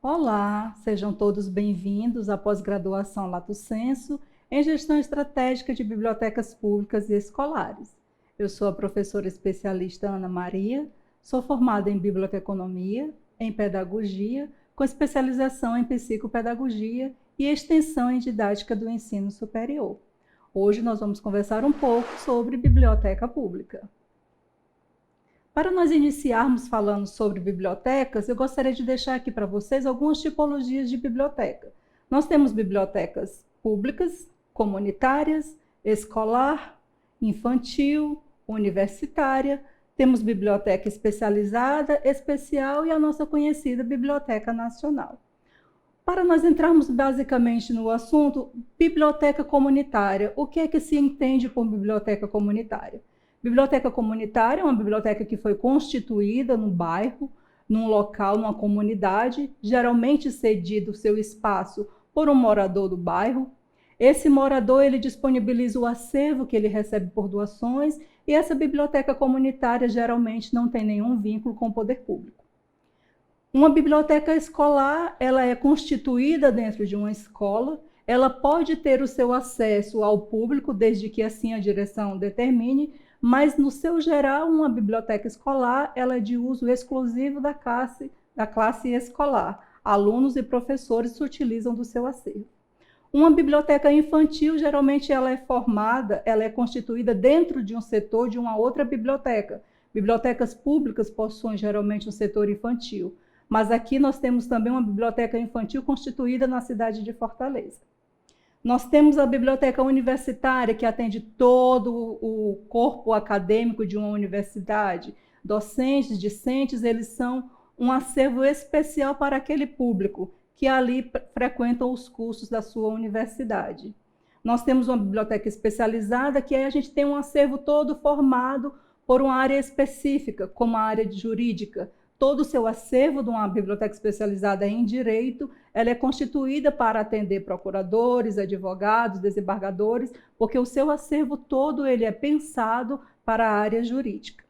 Olá, sejam todos bem-vindos à pós-graduação Lato Sensu em Gestão Estratégica de Bibliotecas Públicas e Escolares. Eu sou a professora especialista Ana Maria, sou formada em Biblioteconomia, em Pedagogia, com especialização em Psicopedagogia e extensão em Didática do Ensino Superior. Hoje nós vamos conversar um pouco sobre biblioteca pública. Para nós iniciarmos falando sobre bibliotecas, eu gostaria de deixar aqui para vocês algumas tipologias de biblioteca. Nós temos bibliotecas públicas, comunitárias, escolar, infantil, universitária, temos biblioteca especializada, especial e a nossa conhecida Biblioteca Nacional. Para nós entrarmos basicamente no assunto, biblioteca comunitária. O que é que se entende por biblioteca comunitária? Biblioteca comunitária é uma biblioteca que foi constituída no bairro, num local, numa comunidade, geralmente cedido o seu espaço por um morador do bairro. Esse morador ele disponibiliza o acervo que ele recebe por doações e essa biblioteca comunitária geralmente não tem nenhum vínculo com o poder público. Uma biblioteca escolar, ela é constituída dentro de uma escola, ela pode ter o seu acesso ao público, desde que assim a direção determine, mas no seu geral, uma biblioteca escolar, ela é de uso exclusivo da classe escolar. Alunos e professores se utilizam do seu acervo. Uma biblioteca infantil, geralmente ela é constituída dentro de um setor de uma outra biblioteca. Bibliotecas públicas possuem geralmente um setor infantil, mas aqui nós temos também uma biblioteca infantil constituída na cidade de Fortaleza. Nós temos a biblioteca universitária, que atende todo o corpo acadêmico de uma universidade. Docentes, discentes, eles são um acervo especial para aquele público que ali frequentam os cursos da sua universidade. Nós temos uma biblioteca especializada, que aí a gente tem um acervo todo formado por uma área específica, como a área jurídica. Todo o seu acervo de uma biblioteca especializada em direito, ela é constituída para atender procuradores, advogados, desembargadores, porque o seu acervo todo ele é pensado para a área jurídica.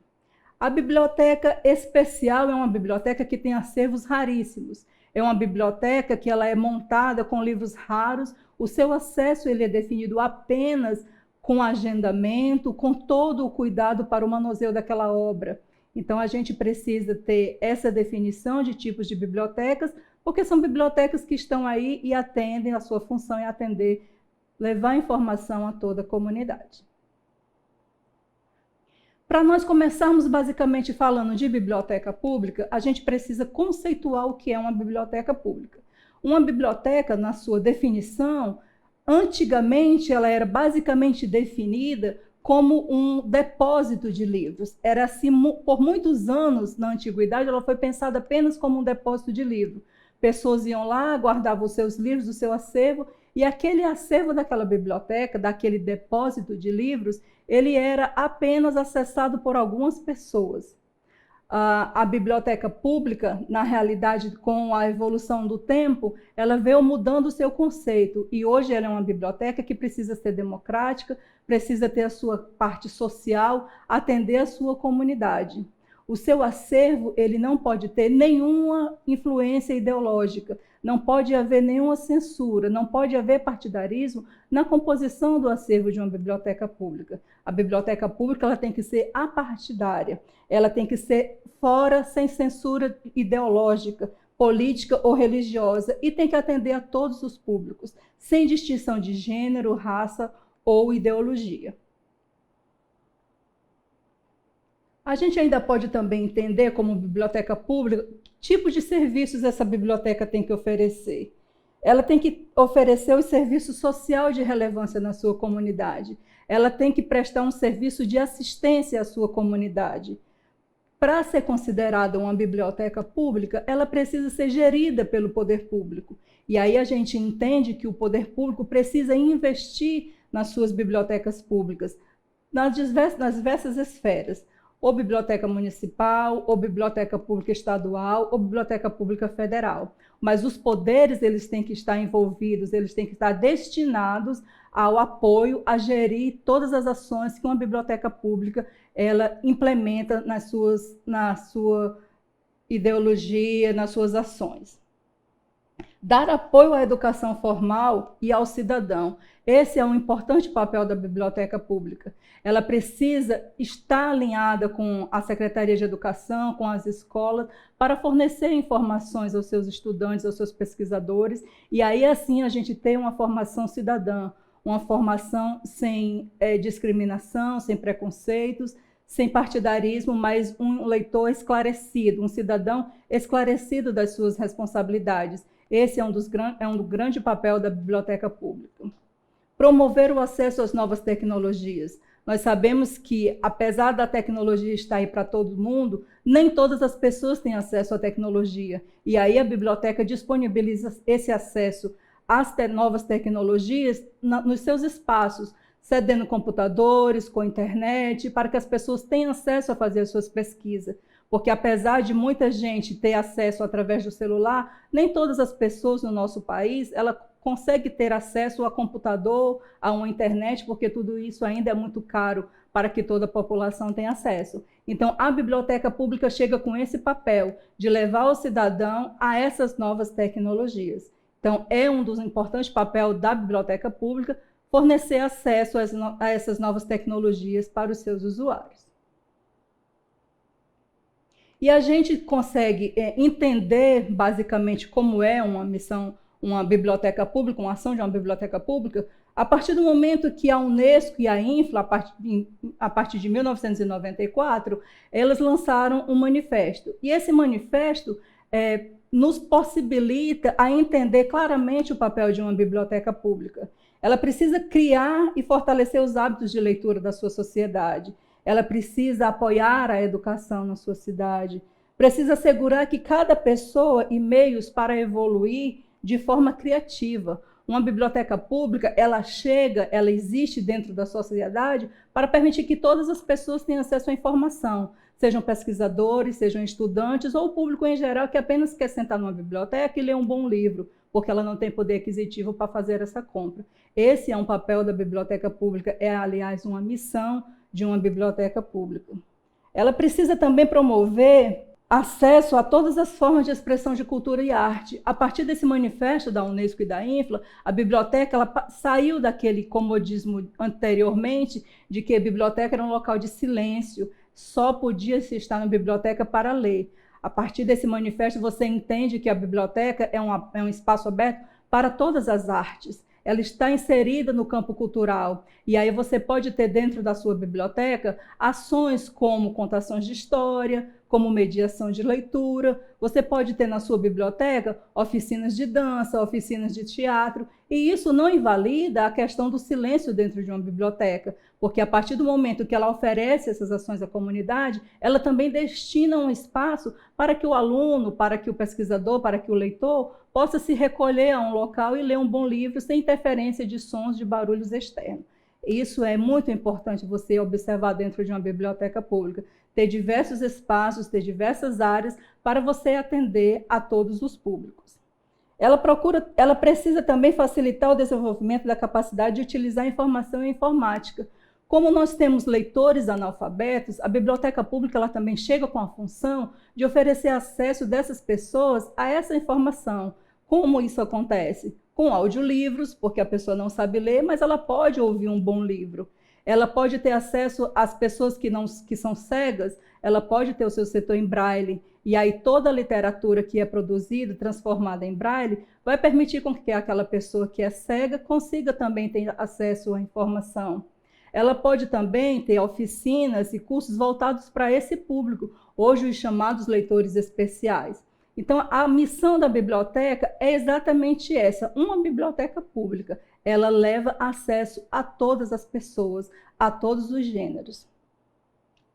A biblioteca especial é uma biblioteca que tem acervos raríssimos. É uma biblioteca que ela é montada com livros raros, o seu acesso ele é definido apenas com agendamento, com todo o cuidado para o manuseio daquela obra. Então, a gente precisa ter essa definição de tipos de bibliotecas, porque são bibliotecas que estão aí e atendem, a sua função é atender, levar informação a toda a comunidade. Para nós começarmos basicamente falando de biblioteca pública, a gente precisa conceituar o que é uma biblioteca pública. Uma biblioteca, na sua definição, antigamente ela era basicamente definida como um depósito de livros. Era assim, por muitos anos, na antiguidade, ela foi pensada apenas como um depósito de livro. Pessoas iam lá, guardavam os seus livros, o seu acervo, e aquele acervo daquela biblioteca, daquele depósito de livros, ele era apenas acessado por algumas pessoas. A biblioteca pública, na realidade, com a evolução do tempo, ela veio mudando o seu conceito, e hoje ela é uma biblioteca que precisa ser democrática, precisa ter a sua parte social, atender a sua comunidade. O seu acervo, ele não pode ter nenhuma influência ideológica, não pode haver nenhuma censura, não pode haver partidarismo na composição do acervo de uma biblioteca pública. A biblioteca pública ela tem que ser apartidária, ela tem que ser fora, sem censura ideológica, política ou religiosa, e tem que atender a todos os públicos, sem distinção de gênero, raça ou ideologia. A gente ainda pode também entender, como biblioteca pública, que tipos de serviços essa biblioteca tem que oferecer. Ela tem que oferecer o serviço social de relevância na sua comunidade. Ela tem que prestar um serviço de assistência à sua comunidade. Para ser considerada uma biblioteca pública, ela precisa ser gerida pelo poder público. E aí a gente entende que o poder público precisa investir nas suas bibliotecas públicas, nas diversas esferas, ou biblioteca municipal, ou biblioteca pública estadual, ou biblioteca pública federal. Mas os poderes eles têm que estar envolvidos, eles têm que estar destinados ao apoio, a gerir todas as ações que uma biblioteca pública ela implementa na sua ideologia, nas suas ações. dar apoio à educação formal e ao cidadão. Esse é um importante papel da biblioteca pública. Ela precisa estar alinhada com a Secretaria de Educação, com as escolas, para fornecer informações aos seus estudantes, aos seus pesquisadores, e aí assim a gente tem uma formação cidadã, uma formação sem discriminação, sem preconceitos, sem partidarismo, mas um leitor esclarecido, um cidadão esclarecido das suas responsabilidades. Esse é um grande papel da biblioteca pública. Promover o acesso às novas tecnologias. Nós sabemos que, apesar da tecnologia estar aí para todo mundo, nem todas as pessoas têm acesso à tecnologia. E aí a biblioteca disponibiliza esse acesso às novas tecnologias nos seus espaços, cedendo computadores, com internet, para que as pessoas tenham acesso a fazer as suas pesquisas. Porque apesar de muita gente ter acesso através do celular, nem todas as pessoas no nosso país ela consegue ter acesso a computador, a uma internet, porque tudo isso ainda é muito caro para que toda a população tenha acesso. Então, a biblioteca pública chega com esse papel de levar o cidadão a essas novas tecnologias. Então, é um dos importantes papéis da biblioteca pública fornecer acesso a essas novas tecnologias para os seus usuários. E a gente consegue entender, basicamente, como é uma missão, uma biblioteca pública, uma ação de uma biblioteca pública, a partir do momento que a Unesco e a INFLA, a partir de 1994, elas lançaram um manifesto. E esse manifesto nos possibilita a entender claramente o papel de uma biblioteca pública. Ela precisa criar e fortalecer os hábitos de leitura da sua sociedade. Ela precisa apoiar a educação na sua cidade. Precisa assegurar que cada pessoa e meios para evoluir de forma criativa. Uma biblioteca pública, ela existe dentro da sociedade para permitir que todas as pessoas tenham acesso à informação, sejam pesquisadores, sejam estudantes ou o público em geral que apenas quer sentar numa biblioteca e ler um bom livro, porque ela não tem poder aquisitivo para fazer essa compra. Esse é um papel da biblioteca pública, é, aliás, uma missão de uma biblioteca pública. Ela precisa também promover acesso a todas as formas de expressão de cultura e arte. A partir desse manifesto da Unesco e da INFLA, a biblioteca ela saiu daquele comodismo anteriormente de que a biblioteca era um local de silêncio, só podia se estar na biblioteca para ler. A partir desse manifesto, você entende que a biblioteca é um espaço aberto para todas as artes. Ela está inserida no campo cultural. E aí você pode ter dentro da sua biblioteca ações como contações de história, como mediação de leitura. Você pode ter na sua biblioteca oficinas de dança, oficinas de teatro. E isso não invalida a questão do silêncio dentro de uma biblioteca, porque a partir do momento que ela oferece essas ações à comunidade, ela também destina um espaço para que o aluno, para que o pesquisador, para que o leitor possa se recolher a um local e ler um bom livro sem interferência de sons, de barulhos externos. Isso é muito importante você observar dentro de uma biblioteca pública, ter diversos espaços, ter diversas áreas para você atender a todos os públicos. Ela precisa também facilitar o desenvolvimento da capacidade de utilizar a informação e a informática. Como nós temos leitores analfabetos, a biblioteca pública ela também chega com a função de oferecer acesso dessas pessoas a essa informação. Como isso acontece? Com audiolivros, porque a pessoa não sabe ler, mas ela pode ouvir um bom livro. Ela pode ter acesso às pessoas que são cegas, ela pode ter o seu setor em braille, e aí toda a literatura que é produzida, transformada em braille, vai permitir com que aquela pessoa que é cega consiga também ter acesso à informação. Ela pode também ter oficinas e cursos voltados para esse público, hoje os chamados leitores especiais. Então, a missão da biblioteca é exatamente essa, uma biblioteca pública. Ela leva acesso a todas as pessoas, a todos os gêneros.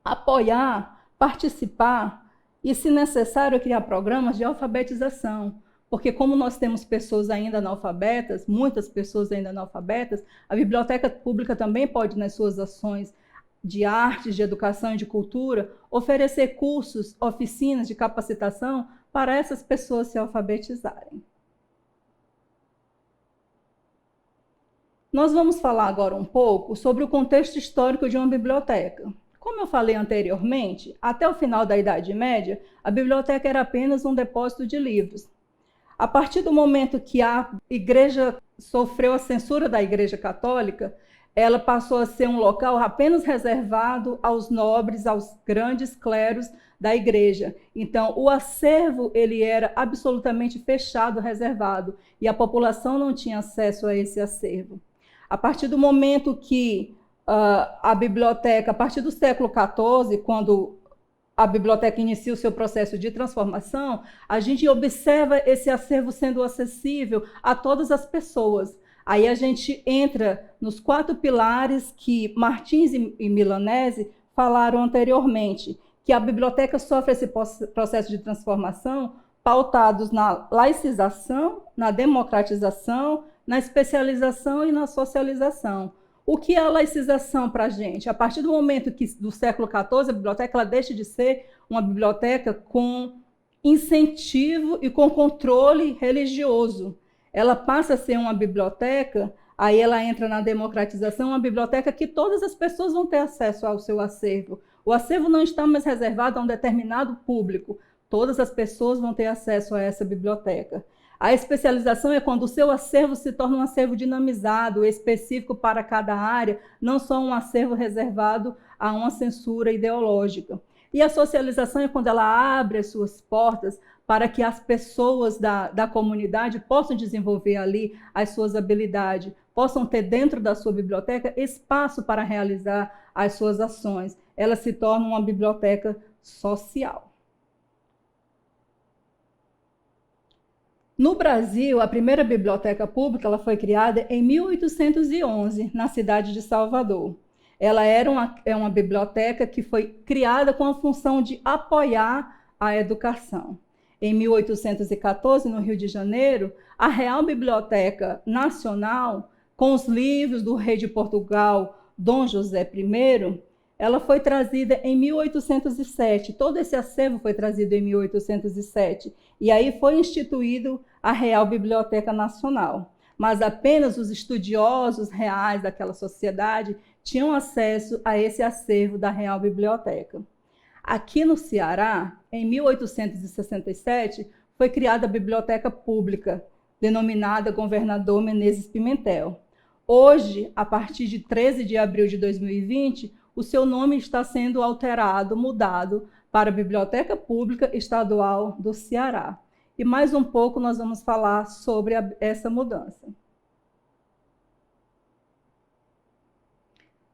Apoiar, participar e, se necessário, criar programas de alfabetização, porque como nós temos pessoas ainda analfabetas, muitas pessoas ainda analfabetas, a biblioteca pública também pode, nas suas ações de artes, de educação e de cultura, oferecer cursos, oficinas de capacitação para essas pessoas se alfabetizarem. Nós vamos falar agora um pouco sobre o contexto histórico de uma biblioteca. Como eu falei anteriormente, até o final da Idade Média, a biblioteca era apenas um depósito de livros. A partir do momento que a igreja sofreu a censura da Igreja Católica, ela passou a ser um local apenas reservado aos nobres, aos grandes clérigos da igreja. Então, o acervo ele era absolutamente fechado, reservado, e a população não tinha acesso a esse acervo. A partir do momento que a biblioteca, a partir do século XIV, quando a biblioteca inicia o seu processo de transformação, a gente observa esse acervo sendo acessível a todas as pessoas. Aí a gente entra nos 4 pilares que Martins e Milanese falaram anteriormente, que a biblioteca sofre esse processo de transformação pautados na laicização, na democratização, na especialização e na socialização. O que é a laicização para a gente? A partir do momento que, do século XIV, a biblioteca ela deixa de ser uma biblioteca com incentivo e com controle religioso. Ela passa a ser uma biblioteca, aí ela entra na democratização, uma biblioteca que todas as pessoas vão ter acesso ao seu acervo. O acervo não está mais reservado a um determinado público. Todas as pessoas vão ter acesso a essa biblioteca. A especialização é quando o seu acervo se torna um acervo dinamizado, específico para cada área, não só um acervo reservado a uma censura ideológica. E a socialização é quando ela abre as suas portas para que as pessoas da comunidade possam desenvolver ali as suas habilidades, possam ter dentro da sua biblioteca espaço para realizar as suas ações. Ela se torna uma biblioteca social. No Brasil, a primeira biblioteca pública ela foi criada em 1811, na cidade de Salvador. Ela era uma biblioteca que foi criada com a função de apoiar a educação. Em 1814, no Rio de Janeiro, a Real Biblioteca Nacional, com os livros do rei de Portugal, Dom José I, ela foi trazida em 1807. Todo esse acervo foi trazido em 1807. E aí foi instituído a Real Biblioteca Nacional. Mas apenas os estudiosos reais daquela sociedade tinham acesso a esse acervo da Real Biblioteca. Aqui no Ceará, em 1867, foi criada a Biblioteca Pública, denominada Governador Menezes Pimentel. Hoje, a partir de 13 de abril de 2020, o seu nome está sendo alterado, mudado para a Biblioteca Pública Estadual do Ceará. E mais um pouco nós vamos falar sobre essa mudança.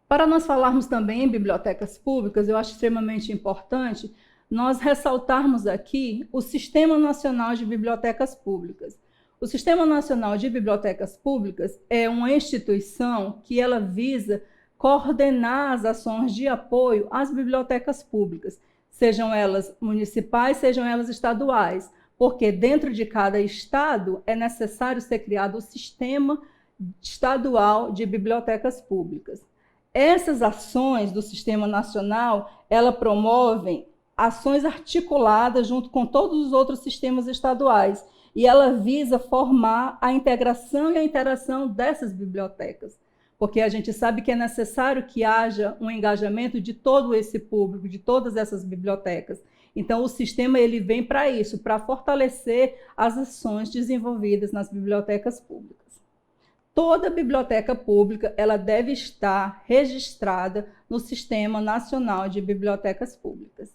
Para nós falarmos também em bibliotecas públicas, eu acho extremamente importante nós ressaltarmos aqui o Sistema Nacional de Bibliotecas Públicas. O Sistema Nacional de Bibliotecas Públicas é uma instituição que ela visa coordenar as ações de apoio às bibliotecas públicas, sejam elas municipais, sejam elas estaduais, porque dentro de cada estado é necessário ser criado o Sistema Estadual de Bibliotecas Públicas. Essas ações do Sistema Nacional, ela promovem ações articuladas junto com todos os outros sistemas estaduais, e ela visa formar a integração e a interação dessas bibliotecas, porque a gente sabe que é necessário que haja um engajamento de todo esse público, de todas essas bibliotecas. Então, o sistema ele vem para isso, para fortalecer as ações desenvolvidas nas bibliotecas públicas. Toda biblioteca pública ela deve estar registrada no Sistema Nacional de Bibliotecas Públicas.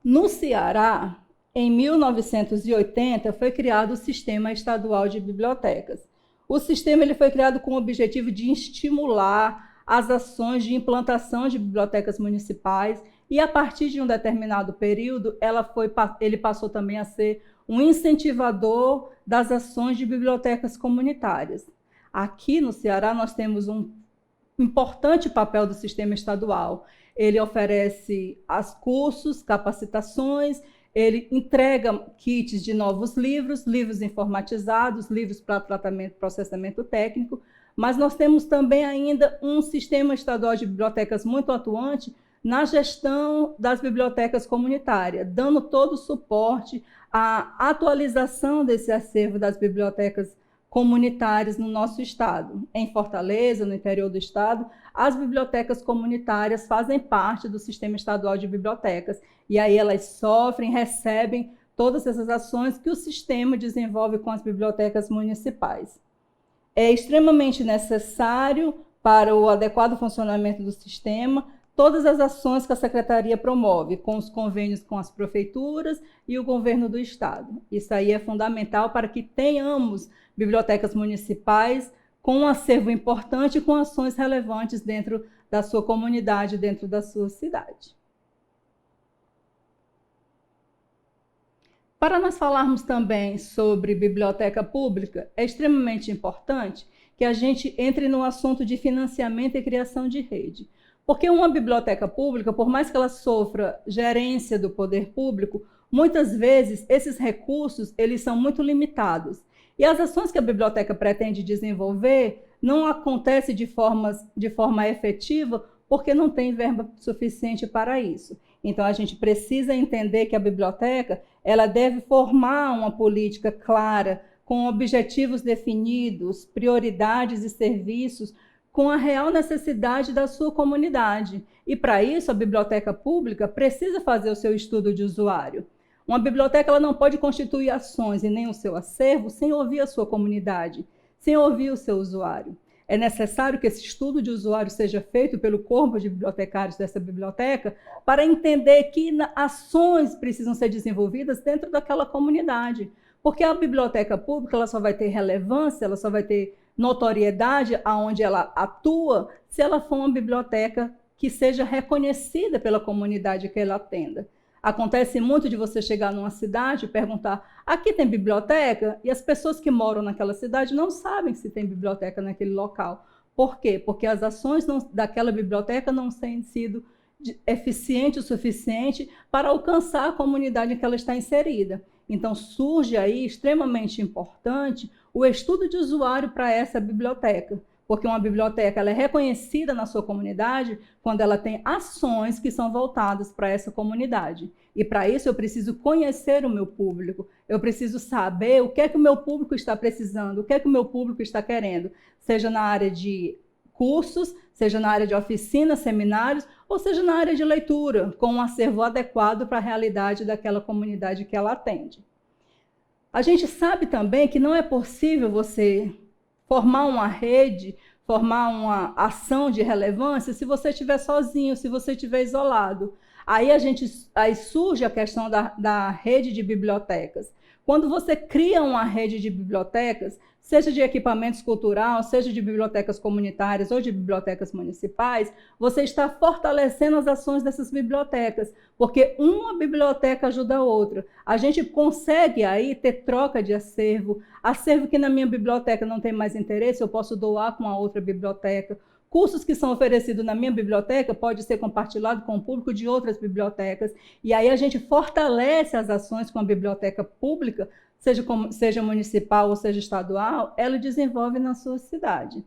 No Ceará, em 1980, foi criado o Sistema Estadual de Bibliotecas. O sistema ele foi criado com o objetivo de estimular as ações de implantação de bibliotecas municipais e, a partir de um determinado período, ele passou também a ser um incentivador das ações de bibliotecas comunitárias. Aqui no Ceará, nós temos um importante papel do sistema estadual. Ele oferece cursos, capacitações, ele entrega kits de novos livros, livros informatizados, livros para tratamento, processamento técnico, mas nós temos também ainda um sistema estadual de bibliotecas muito atuante na gestão das bibliotecas comunitárias, dando todo o suporte à atualização desse acervo das bibliotecas comunitárias no nosso estado. Em Fortaleza, no interior do estado, as bibliotecas comunitárias fazem parte do Sistema Estadual de Bibliotecas, e aí elas sofrem, recebem todas essas ações que o sistema desenvolve com as bibliotecas municipais. É extremamente necessário para o adequado funcionamento do sistema todas as ações que a Secretaria promove, com os convênios com as prefeituras e o governo do estado. Isso aí é fundamental para que tenhamos bibliotecas municipais com um acervo importante e com ações relevantes dentro da sua comunidade, dentro da sua cidade. Para nós falarmos também sobre biblioteca pública, é extremamente importante que a gente entre no assunto de financiamento e criação de rede. Porque uma biblioteca pública, por mais que ela sofra gerência do poder público, muitas vezes esses recursos eles são muito limitados. E as ações que a biblioteca pretende desenvolver não acontecem de forma efetiva porque não tem verba suficiente para isso. Então, a gente precisa entender que a biblioteca ela deve formar uma política clara, com objetivos definidos, prioridades e serviços, com a real necessidade da sua comunidade. E, para isso, a biblioteca pública precisa fazer o seu estudo de usuário. Uma biblioteca ela não pode constituir ações e nem o seu acervo sem ouvir a sua comunidade, sem ouvir o seu usuário. É necessário que esse estudo de usuário seja feito pelo corpo de bibliotecários dessa biblioteca para entender que ações precisam ser desenvolvidas dentro daquela comunidade. Porque a biblioteca pública ela só vai ter relevância, ela só vai ter notoriedade aonde ela atua se ela for uma biblioteca que seja reconhecida pela comunidade que ela atenda. Acontece muito de você chegar numa cidade e perguntar: aqui tem biblioteca? E as pessoas que moram naquela cidade não sabem se tem biblioteca naquele local. Por quê? Porque as ações daquela biblioteca não têm sido eficientes o suficiente para alcançar a comunidade em que ela está inserida. Então, surge aí, extremamente importante, o estudo de usuário para essa biblioteca. Porque uma biblioteca ela é reconhecida na sua comunidade quando ela tem ações que são voltadas para essa comunidade. E para isso eu preciso conhecer o meu público, eu preciso saber o que é que o meu público está precisando, o que é que o meu público está querendo, seja na área de cursos, seja na área de oficinas, seminários, ou seja na área de leitura, com um acervo adequado para a realidade daquela comunidade que ela atende. A gente sabe também que não é possível você formar uma rede, formar uma ação de relevância se você estiver sozinho, se você estiver isolado. Aí surge a questão da rede de bibliotecas. Quando você cria uma rede de bibliotecas, seja de equipamentos culturais, seja de bibliotecas comunitárias ou de bibliotecas municipais, você está fortalecendo as ações dessas bibliotecas, porque uma biblioteca ajuda a outra. A gente consegue aí ter troca de acervo que na minha biblioteca não tem mais interesse, eu posso doar com a outra biblioteca. Cursos que são oferecidos na minha biblioteca pode ser compartilhado com o público de outras bibliotecas. E aí a gente fortalece as ações com a biblioteca pública, seja municipal ou seja estadual, ela desenvolve na sua cidade.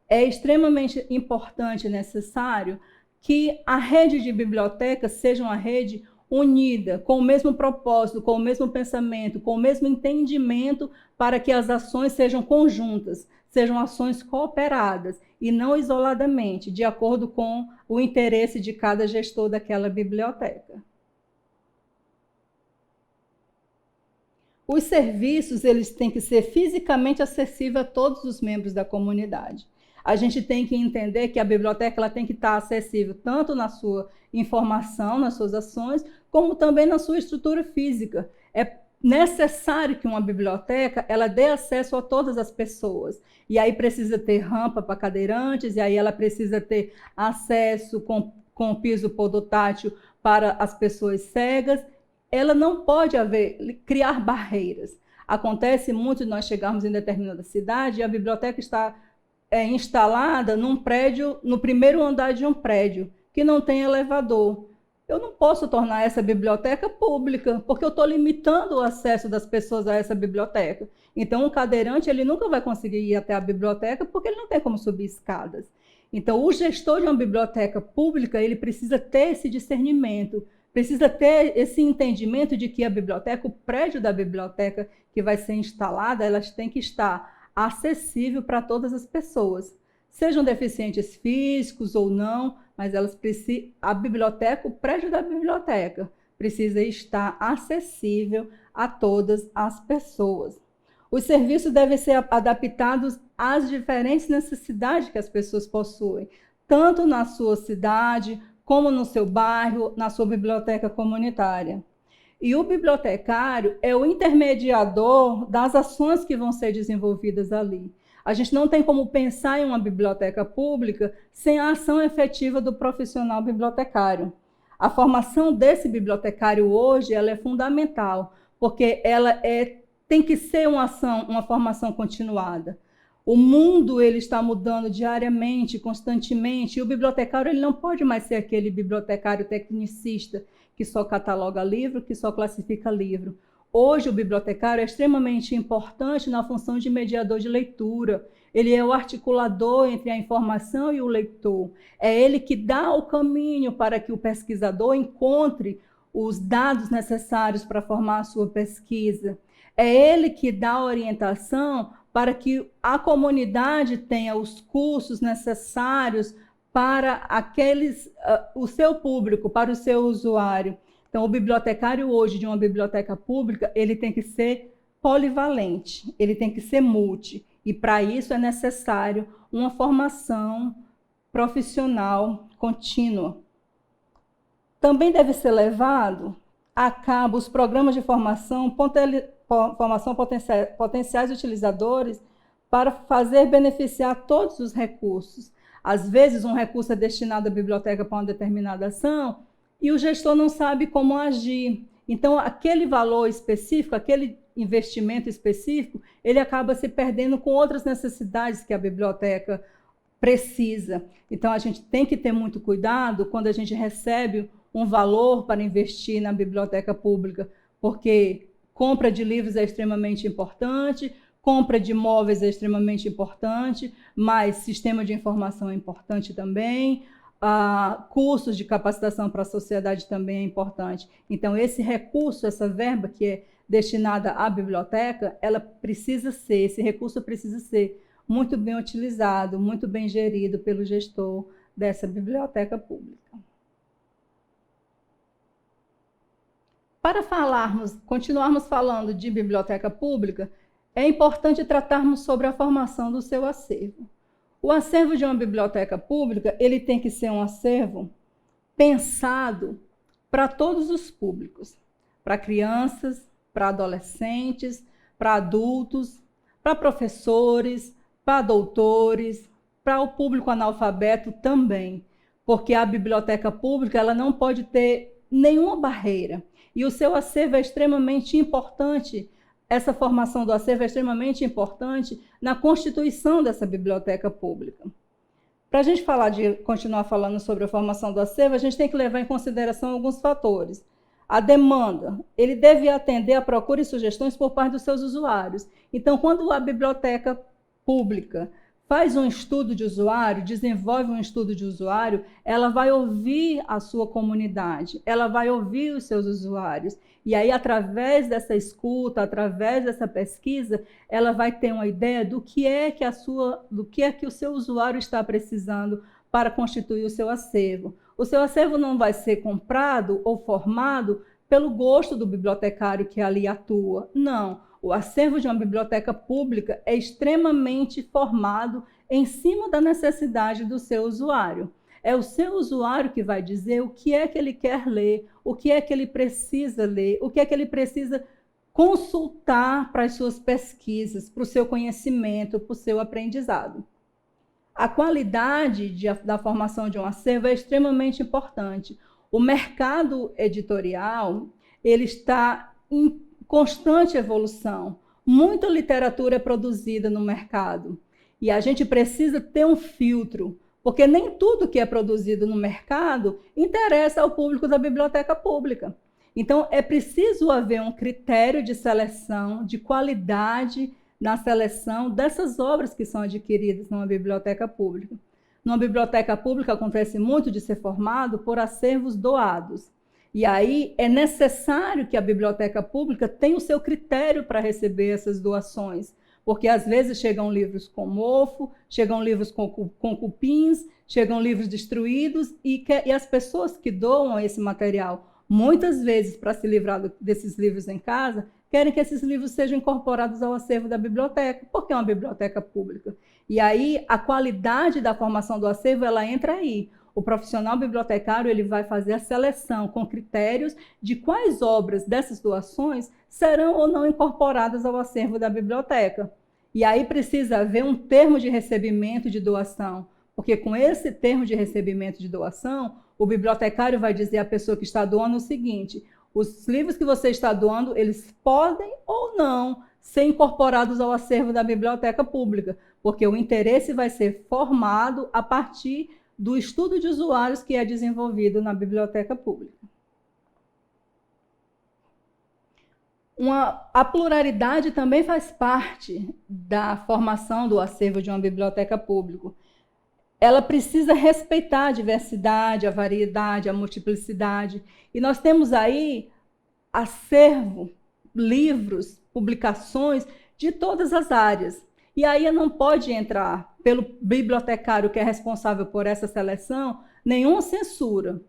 É extremamente importante e necessário que a rede de bibliotecas seja uma rede unida, com o mesmo propósito, com o mesmo pensamento, com o mesmo entendimento, para que as ações sejam conjuntas, sejam ações cooperadas e não isoladamente, de acordo com o interesse de cada gestor daquela biblioteca. Os serviços eles têm que ser fisicamente acessíveis a todos os membros da comunidade. A gente tem que entender que a biblioteca ela tem que estar acessível tanto na sua informação, nas suas ações, como também na sua estrutura física. É necessário que uma biblioteca ela dê acesso a todas as pessoas. E aí precisa ter rampa para cadeirantes, e aí ela precisa ter acesso com piso podotátil para as pessoas cegas. Ela não pode criar barreiras. Acontece muito de nós chegarmos em determinada cidade e a biblioteca está instalada num prédio, no primeiro andar de um prédio, que não tem elevador. Eu não posso tornar essa biblioteca pública, porque eu estou limitando o acesso das pessoas a essa biblioteca. Então, um cadeirante ele nunca vai conseguir ir até a biblioteca, porque ele não tem como subir escadas. Então, o gestor de uma biblioteca pública ele precisa ter esse discernimento, precisa ter esse entendimento de que a biblioteca, o prédio da biblioteca que vai ser instalada, elas têm que estar acessível para todas as pessoas, sejam deficientes físicos ou não, mas a biblioteca, o prédio da biblioteca, precisa estar acessível a todas as pessoas. Os serviços devem ser adaptados às diferentes necessidades que as pessoas possuem, tanto na sua cidade, como no seu bairro, na sua biblioteca comunitária. E o bibliotecário é o intermediador das ações que vão ser desenvolvidas ali. A gente não tem como pensar em uma biblioteca pública sem a ação efetiva do profissional bibliotecário. A formação desse bibliotecário hoje ela é fundamental, porque tem que ser uma formação continuada. O mundo ele está mudando diariamente, constantemente, e o bibliotecário ele não pode mais ser aquele bibliotecário tecnicista que só cataloga livro, que só classifica livro. Hoje o bibliotecário é extremamente importante na função de mediador de leitura. Ele é o articulador entre a informação e o leitor. É ele que dá o caminho para que o pesquisador encontre os dados necessários para formar a sua pesquisa. É ele que dá a orientação para que a comunidade tenha os cursos necessários para o seu público, para o seu usuário. Então, o bibliotecário hoje de uma biblioteca pública, ele tem que ser polivalente, ele tem que ser multi, e para isso é necessário uma formação profissional contínua. Também deve ser levado a cabo os programas de formação potenciais utilizadores para fazer beneficiar todos os recursos. Às vezes, um recurso é destinado à biblioteca para uma determinada ação e o gestor não sabe como agir. Então, aquele valor específico, aquele investimento específico, ele acaba se perdendo com outras necessidades que a biblioteca precisa. Então, a gente tem que ter muito cuidado quando a gente recebe um valor para investir na biblioteca pública, porque compra de livros é extremamente importante, compra de móveis é extremamente importante, mas sistema de informação é importante também, cursos de capacitação para a sociedade também é importante. Então, esse recurso, essa verba que é destinada à biblioteca, esse recurso precisa ser muito bem utilizado, muito bem gerido pelo gestor dessa biblioteca pública. Para continuarmos falando de biblioteca pública, é importante tratarmos sobre a formação do seu acervo. O acervo de uma biblioteca pública, ele tem que ser um acervo pensado para todos os públicos, para crianças, para adolescentes, para adultos, para professores, para doutores, para o público analfabeto também, porque a biblioteca pública ela não pode ter nenhuma barreira. E o seu acervo é extremamente importante. Essa formação do acervo é extremamente importante na constituição dessa biblioteca pública. Para a gente continuar falando sobre a formação do acervo, a gente tem que levar em consideração alguns fatores. A demanda, ele deve atender a procura e sugestões por parte dos seus usuários. Então, quando a biblioteca pública faz um estudo de usuário, desenvolve um estudo de usuário, ela vai ouvir a sua comunidade, ela vai ouvir os seus usuários. E aí, através dessa escuta, através dessa pesquisa, ela vai ter uma ideia do que é que o seu usuário está precisando para constituir o seu acervo. O seu acervo não vai ser comprado ou formado pelo gosto do bibliotecário que ali atua. Não. O acervo de uma biblioteca pública é extremamente formado em cima da necessidade do seu usuário. É o seu usuário que vai dizer o que é que ele quer ler, o que é que ele precisa ler, o que é que ele precisa consultar para as suas pesquisas, para o seu conhecimento, para o seu aprendizado. A qualidade da formação de um acervo é extremamente importante. O mercado editorial ele está em constante evolução. Muita literatura é produzida no mercado e a gente precisa ter um filtro, porque nem tudo que é produzido no mercado interessa ao público da biblioteca pública. Então, é preciso haver um critério de seleção, de qualidade na seleção dessas obras que são adquiridas numa biblioteca pública. Numa biblioteca pública acontece muito de ser formado por acervos doados. E aí é necessário que a biblioteca pública tenha o seu critério para receber essas doações, porque às vezes chegam livros com mofo, chegam livros com cupins, chegam livros destruídos, e as pessoas que doam esse material, muitas vezes para se livrar desses livros em casa, querem que esses livros sejam incorporados ao acervo da biblioteca, porque é uma biblioteca pública. E aí a qualidade da formação do acervo, ela entra aí. O profissional bibliotecário, ele vai fazer a seleção com critérios de quais obras dessas doações serão ou não incorporadas ao acervo da biblioteca. E aí precisa haver um termo de recebimento de doação, porque com esse termo de recebimento de doação, o bibliotecário vai dizer à pessoa que está doando o seguinte: os livros que você está doando, eles podem ou não ser incorporados ao acervo da biblioteca pública, porque o interesse vai ser formado a partir do estudo de usuários que é desenvolvido na biblioteca pública. A pluralidade também faz parte da formação do acervo de uma biblioteca pública. Ela precisa respeitar a diversidade, a variedade, a multiplicidade. E nós temos aí acervo, livros, publicações de todas as áreas. E aí não pode entrar, pelo bibliotecário que é responsável por essa seleção, nenhuma censura,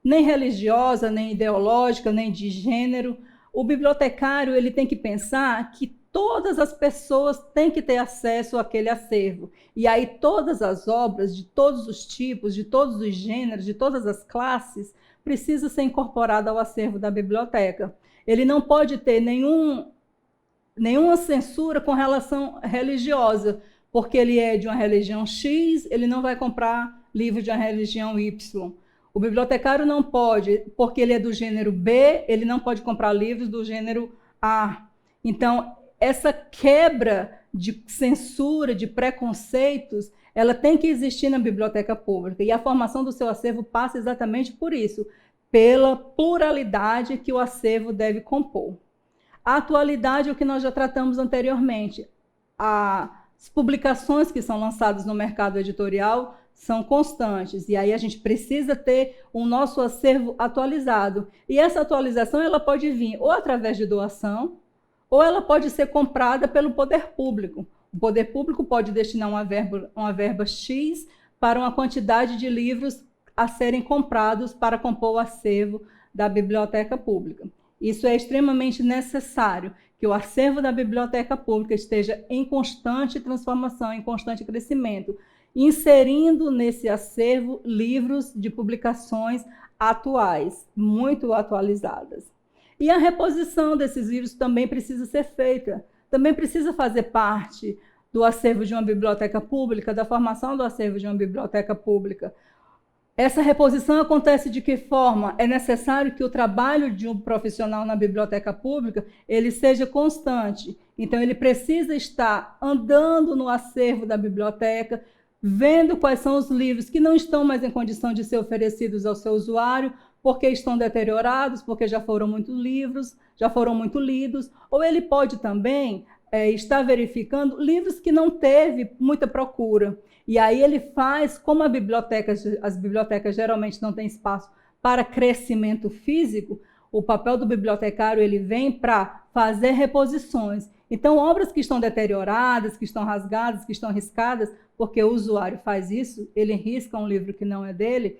nem religiosa, nem ideológica, nem de gênero. O bibliotecário, ele tem que pensar que todas as pessoas têm que ter acesso àquele acervo. E aí todas as obras, de todos os tipos, de todos os gêneros, de todas as classes, precisam ser incorporadas ao acervo da biblioteca. Ele não pode ter nenhuma censura com relação religiosa, porque ele é de uma religião X, ele não vai comprar livro de uma religião Y. O bibliotecário não pode, porque ele é do gênero B, ele não pode comprar livros do gênero A. Então, essa quebra de censura, de preconceitos, ela tem que existir na biblioteca pública. E a formação do seu acervo passa exatamente por isso, pela pluralidade que o acervo deve compor. A atualidade é o que nós já tratamos anteriormente. As publicações que são lançadas no mercado editorial são constantes, e aí a gente precisa ter o nosso acervo atualizado. E essa atualização ela pode vir ou através de doação, ou ela pode ser comprada pelo poder público. O poder público pode destinar uma verba X para uma quantidade de livros a serem comprados para compor o acervo da biblioteca pública. Isso é extremamente necessário, que o acervo da biblioteca pública esteja em constante transformação, em constante crescimento, inserindo nesse acervo livros de publicações atuais, muito atualizadas. E a reposição desses livros também precisa ser feita, também precisa fazer parte do acervo de uma biblioteca pública, da formação do acervo de uma biblioteca pública. Essa reposição acontece de que forma? É necessário que o trabalho de um profissional na biblioteca pública ele seja constante. Então, ele precisa estar andando no acervo da biblioteca, vendo quais são os livros que não estão mais em condição de ser oferecidos ao seu usuário, porque estão deteriorados, porque já foram muitos livros, já foram muito lidos, ou ele pode também estar verificando livros que não teve muita procura. E aí ele faz, como as bibliotecas geralmente não têm espaço para crescimento físico, o papel do bibliotecário ele vem para fazer reposições. Então, obras que estão deterioradas, que estão rasgadas, que estão riscadas, porque o usuário faz isso, ele risca um livro que não é dele,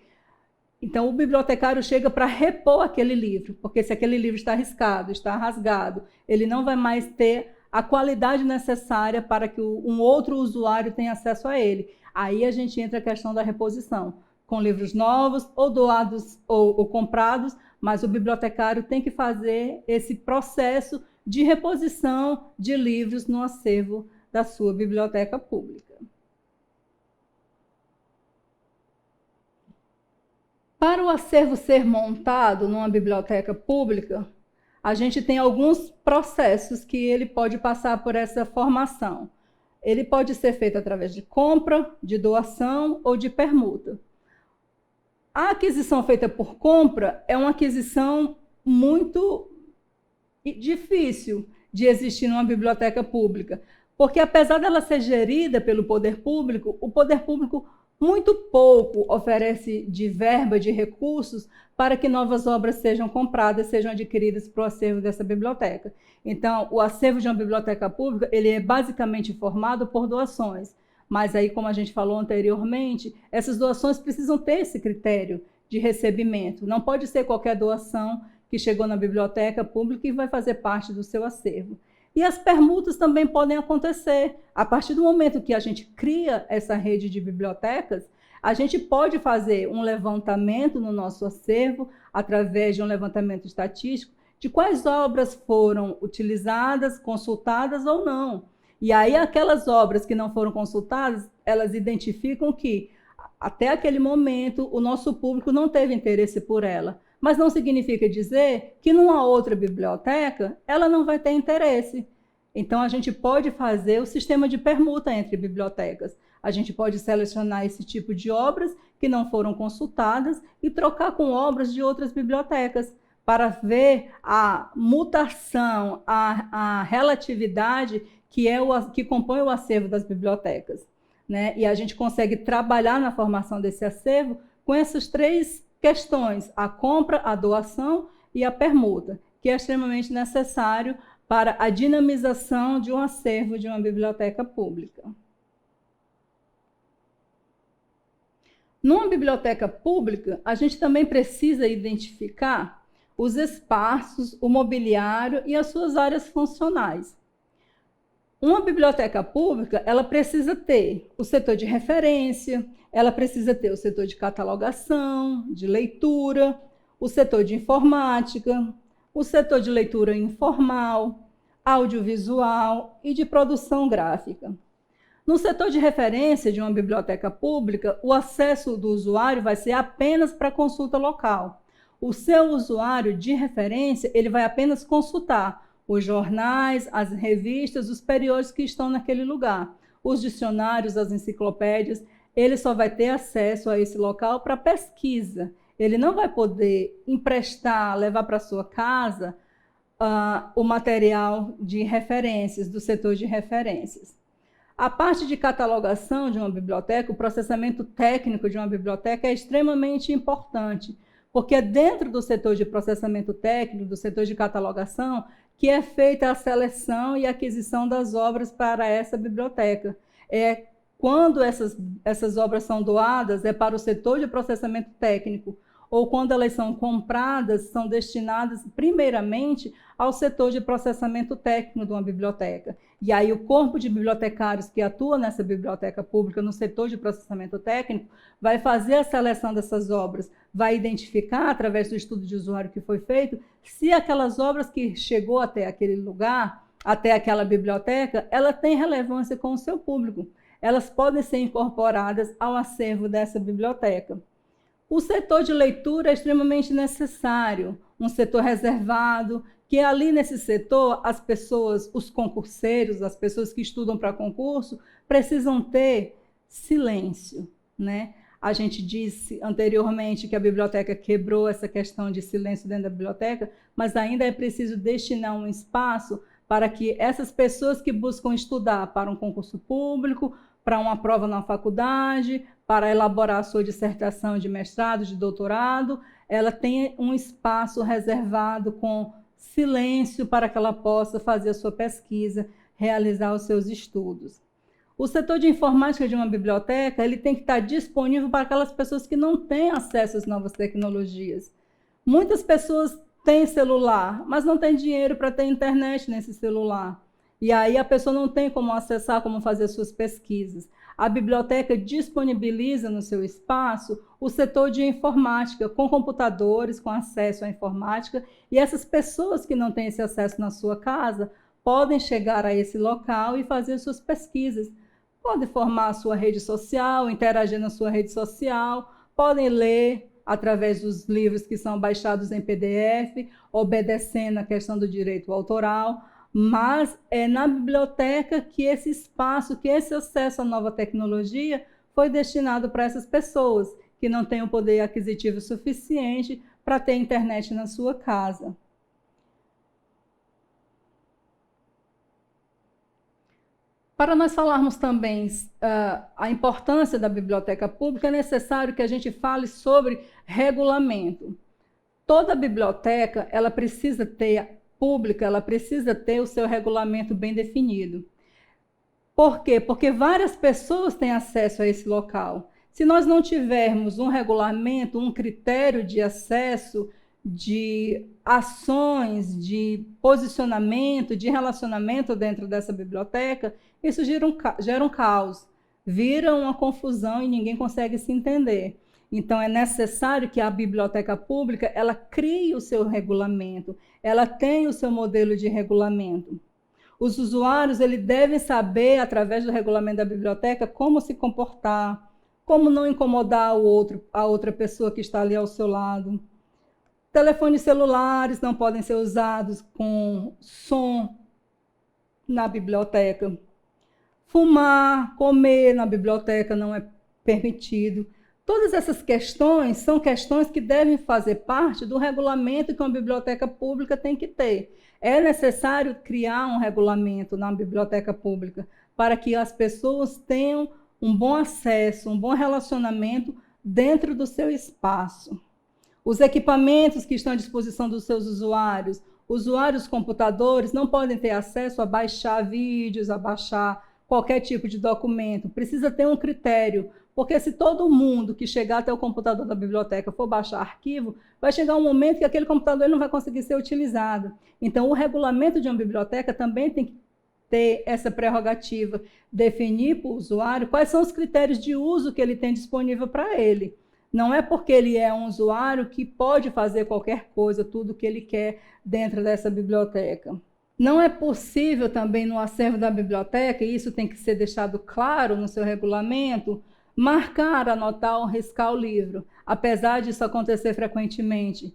então o bibliotecário chega para repor aquele livro, porque se aquele livro está riscado, está rasgado, ele não vai mais ter a qualidade necessária para que um outro usuário tenha acesso a ele. Aí a gente entra a questão da reposição, com livros novos, ou doados ou comprados, mas o bibliotecário tem que fazer esse processo de reposição de livros no acervo da sua biblioteca pública. Para o acervo ser montado numa biblioteca pública, a gente tem alguns processos que ele pode passar por essa formação. Ele pode ser feito através de compra, de doação ou de permuta. A aquisição feita por compra é uma aquisição muito difícil de existir numa biblioteca pública, porque apesar dela ser gerida pelo poder público, o poder público muito pouco oferece de verba, de recursos, para que novas obras sejam compradas, sejam adquiridas para o acervo dessa biblioteca. Então, o acervo de uma biblioteca pública, ele é basicamente formado por doações. Mas aí, como a gente falou anteriormente, essas doações precisam ter esse critério de recebimento. Não pode ser qualquer doação que chegou na biblioteca pública e vai fazer parte do seu acervo. E as permutas também podem acontecer. A partir do momento que a gente cria essa rede de bibliotecas, a gente pode fazer um levantamento no nosso acervo, através de um levantamento estatístico, de quais obras foram utilizadas, consultadas ou não. E aí, aquelas obras que não foram consultadas, elas identificam que, até aquele momento, o nosso público não teve interesse por ela. Mas não significa dizer que numa outra biblioteca ela não vai ter interesse. Então, a gente pode fazer o sistema de permuta entre bibliotecas. A gente pode selecionar esse tipo de obras que não foram consultadas e trocar com obras de outras bibliotecas, para ver a mutação, a relatividade que compõe o acervo das bibliotecas, né? E a gente consegue trabalhar na formação desse acervo com essas três questões: a compra, a doação e a permuta, que é extremamente necessário para a dinamização de um acervo de uma biblioteca pública. Numa biblioteca pública, a gente também precisa identificar os espaços, o mobiliário e as suas áreas funcionais. Uma biblioteca pública, ela precisa ter o setor de referência, ela precisa ter o setor de catalogação, de leitura, o setor de informática, o setor de leitura informal, audiovisual e de produção gráfica. No setor de referência de uma biblioteca pública, o acesso do usuário vai ser apenas para consulta local. O seu usuário de referência, ele vai apenas consultar os jornais, as revistas, os periódicos que estão naquele lugar, os dicionários, as enciclopédias. Ele só vai ter acesso a esse local para pesquisa. Ele não vai poder emprestar, levar para sua casa o material de referências, do setor de referências. A parte de catalogação de uma biblioteca, o processamento técnico de uma biblioteca é extremamente importante, porque é dentro do setor de processamento técnico, do setor de catalogação, que é feita a seleção e aquisição das obras para essa biblioteca. Quando essas obras são doadas, é para o setor de processamento técnico, ou quando elas são compradas, são destinadas primeiramente ao setor de processamento técnico de uma biblioteca. E aí o corpo de bibliotecários que atua nessa biblioteca pública, no setor de processamento técnico, vai fazer a seleção dessas obras, vai identificar, através do estudo de usuário que foi feito, se aquelas obras que chegou até aquele lugar, até aquela biblioteca, ela tem relevância com o seu público. Elas podem ser incorporadas ao acervo dessa biblioteca. O setor de leitura é extremamente necessário, um setor reservado, que ali nesse setor as pessoas, os concurseiros, as pessoas que estudam para concurso, precisam ter silêncio, né? A gente disse anteriormente que a biblioteca quebrou essa questão de silêncio dentro da biblioteca, mas ainda é preciso destinar um espaço para que essas pessoas que buscam estudar para um concurso público, para uma prova na faculdade, para elaborar a sua dissertação de mestrado, de doutorado, ela tenha um espaço reservado com silêncio para que ela possa fazer a sua pesquisa, realizar os seus estudos. O setor de informática de uma biblioteca, ele tem que estar disponível para aquelas pessoas que não têm acesso às novas tecnologias. Muitas pessoas têm celular, mas não têm dinheiro para ter internet nesse celular. E aí a pessoa não tem como acessar, como fazer suas pesquisas. A biblioteca disponibiliza no seu espaço o setor de informática, com computadores, com acesso à informática, e essas pessoas que não têm esse acesso na sua casa podem chegar a esse local e fazer suas pesquisas. Podem formar a sua rede social, interagir na sua rede social, podem ler através dos livros que são baixados em PDF, obedecendo à questão do direito autoral, mas é na biblioteca que esse espaço, que esse acesso à nova tecnologia foi destinado para essas pessoas que não têm o poder aquisitivo suficiente para ter internet na sua casa. Para nós falarmos também a importância da biblioteca pública, é necessário que a gente fale sobre regulamento. Toda biblioteca, ela precisa ter o seu regulamento bem definido. Por quê? Porque várias pessoas têm acesso a esse local. Se nós não tivermos um regulamento, um critério de acesso, de ações, de posicionamento, de relacionamento dentro dessa biblioteca, isso gera um caos, vira uma confusão e ninguém consegue se entender. Então, é necessário que a biblioteca pública ela crie o seu regulamento, ela tenha o seu modelo de regulamento. Os usuários eles devem saber, através do regulamento da biblioteca, como se comportar, como não incomodar a outra pessoa que está ali ao seu lado. Telefones celulares não podem ser usados com som na biblioteca. Fumar, comer na biblioteca não é permitido. Todas essas questões são questões que devem fazer parte do regulamento que uma biblioteca pública tem que ter. É necessário criar um regulamento na biblioteca pública para que as pessoas tenham um bom acesso, um bom relacionamento dentro do seu espaço. Os equipamentos que estão à disposição dos seus usuários computadores não podem ter acesso a baixar vídeos, a baixar qualquer tipo de documento. Precisa ter um critério, porque se todo mundo que chegar até o computador da biblioteca for baixar arquivo, vai chegar um momento que aquele computador não vai conseguir ser utilizado. Então, o regulamento de uma biblioteca também tem que ter essa prerrogativa, definir para o usuário quais são os critérios de uso que ele tem disponível para ele. Não é porque ele é um usuário que pode fazer qualquer coisa, tudo que ele quer dentro dessa biblioteca. Não é possível também no acervo da biblioteca, e isso tem que ser deixado claro no seu regulamento, marcar, anotar ou riscar o livro, apesar disso acontecer frequentemente.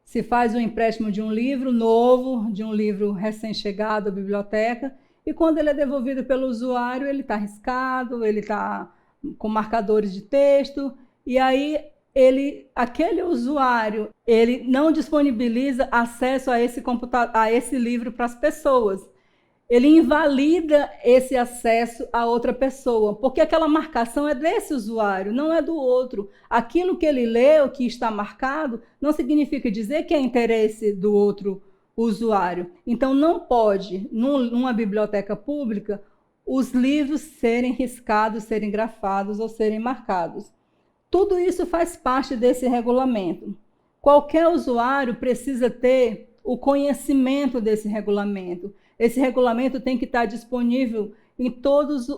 Se faz um empréstimo de um livro novo, de um livro recém-chegado à biblioteca, e quando ele é devolvido pelo usuário, ele está riscado, ele está com marcadores de texto, e aí aquele usuário, ele não disponibiliza acesso a esse livro para as pessoas. Ele invalida esse acesso a outra pessoa, porque aquela marcação é desse usuário, não é do outro. Aquilo que ele leu, que está marcado, não significa dizer que é interesse do outro usuário. Então, não pode, numa biblioteca pública, os livros serem riscados, serem grafados ou serem marcados. Tudo isso faz parte desse regulamento. Qualquer usuário precisa ter o conhecimento desse regulamento. Esse regulamento tem que estar disponível em todas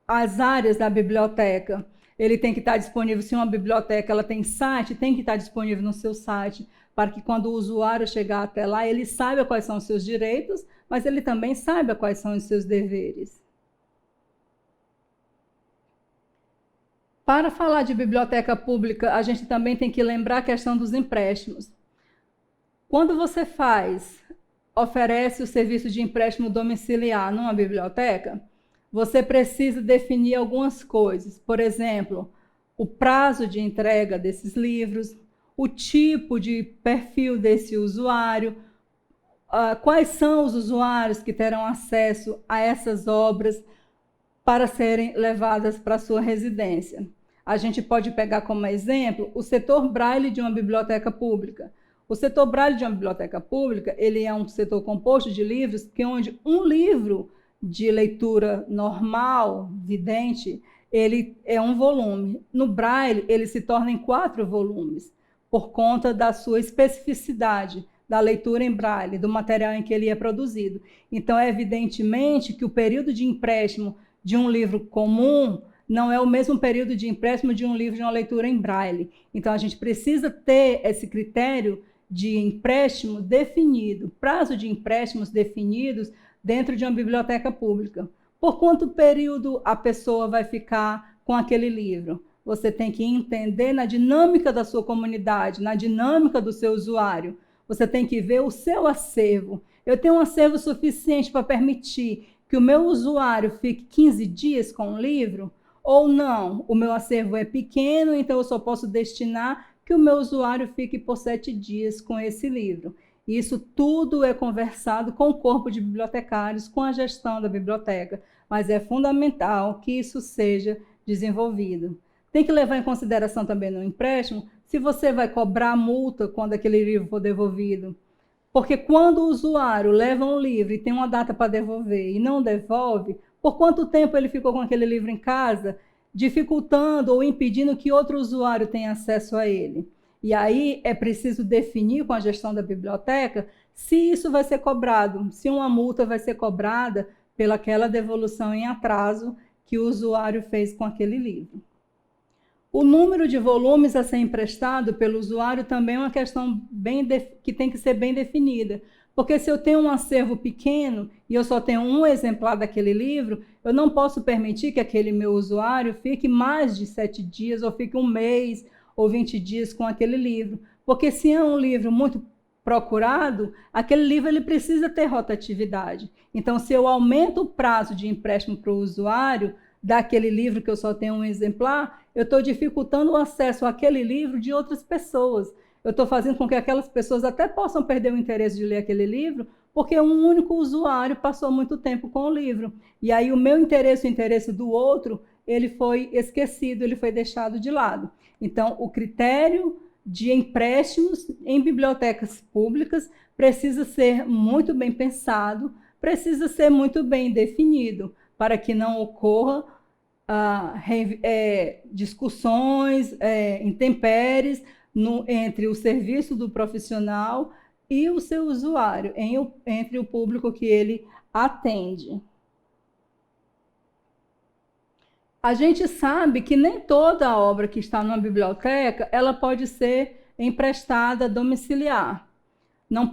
as áreas da biblioteca. Ele tem que estar disponível, se uma biblioteca ela tem site, tem que estar disponível no seu site, para que quando o usuário chegar até lá, ele saiba quais são os seus direitos, mas ele também saiba quais são os seus deveres. Para falar de biblioteca pública, a gente também tem que lembrar a questão dos empréstimos. Quando você oferece o serviço de empréstimo domiciliar numa biblioteca, você precisa definir algumas coisas. Por exemplo, o prazo de entrega desses livros, o tipo de perfil desse usuário, quais são os usuários que terão acesso a essas obras para serem levadas para a sua residência. A gente pode pegar como exemplo o setor braille de uma biblioteca pública. O setor braille de uma biblioteca pública, ele é um setor composto de livros, onde um livro de leitura normal, vidente, ele é um volume. No braille, ele se torna em 4 volumes, por conta da sua especificidade, da leitura em braille, do material em que ele é produzido. Então, evidentemente que o período de empréstimo de um livro comum não é o mesmo período de empréstimo de um livro de uma leitura em braille. Então, a gente precisa ter esse critério de empréstimo definido, prazo de empréstimos definidos dentro de uma biblioteca pública. Por quanto período a pessoa vai ficar com aquele livro? Você tem que entender na dinâmica da sua comunidade, na dinâmica do seu usuário. Você tem que ver o seu acervo. Eu tenho um acervo suficiente para permitir que o meu usuário fique 15 dias com o livro? Ou não? O meu acervo é pequeno, então eu só posso destinar que o meu usuário fique por 7 dias com esse livro. Isso tudo é conversado com o corpo de bibliotecários, com a gestão da biblioteca, mas é fundamental que isso seja desenvolvido. Tem que levar em consideração também no empréstimo se você vai cobrar multa quando aquele livro for devolvido. Porque quando o usuário leva um livro e tem uma data para devolver e não devolve, por quanto tempo ele ficou com aquele livro em casa, dificultando ou impedindo que outro usuário tenha acesso a ele? E aí é preciso definir com a gestão da biblioteca se isso vai ser cobrado, se uma multa vai ser cobrada pelaquela devolução em atraso que o usuário fez com aquele livro. O número de volumes a ser emprestado pelo usuário também é uma questão que tem que ser bem definida. Porque se eu tenho um acervo pequeno e eu só tenho um exemplar daquele livro, eu não posso permitir que aquele meu usuário fique mais de 7 dias, ou fique um mês, ou 20 dias com aquele livro. Porque se é um livro muito procurado, aquele livro ele precisa ter rotatividade. Então, se eu aumento o prazo de empréstimo para o usuário daquele livro que eu só tenho um exemplar, eu estou dificultando o acesso àquele livro de outras pessoas. Eu estou fazendo com que aquelas pessoas até possam perder o interesse de ler aquele livro, porque um único usuário passou muito tempo com o livro. E aí o meu interesse, o interesse do outro, ele foi esquecido, ele foi deixado de lado. Então, o critério de empréstimos em bibliotecas públicas precisa ser muito bem pensado, precisa ser muito bem definido, para que não ocorra discussões, intempéries entre o serviço do profissional e o seu usuário, entre o público que ele atende. A gente sabe que nem toda obra que está numa biblioteca ela pode ser emprestada domiciliar. Não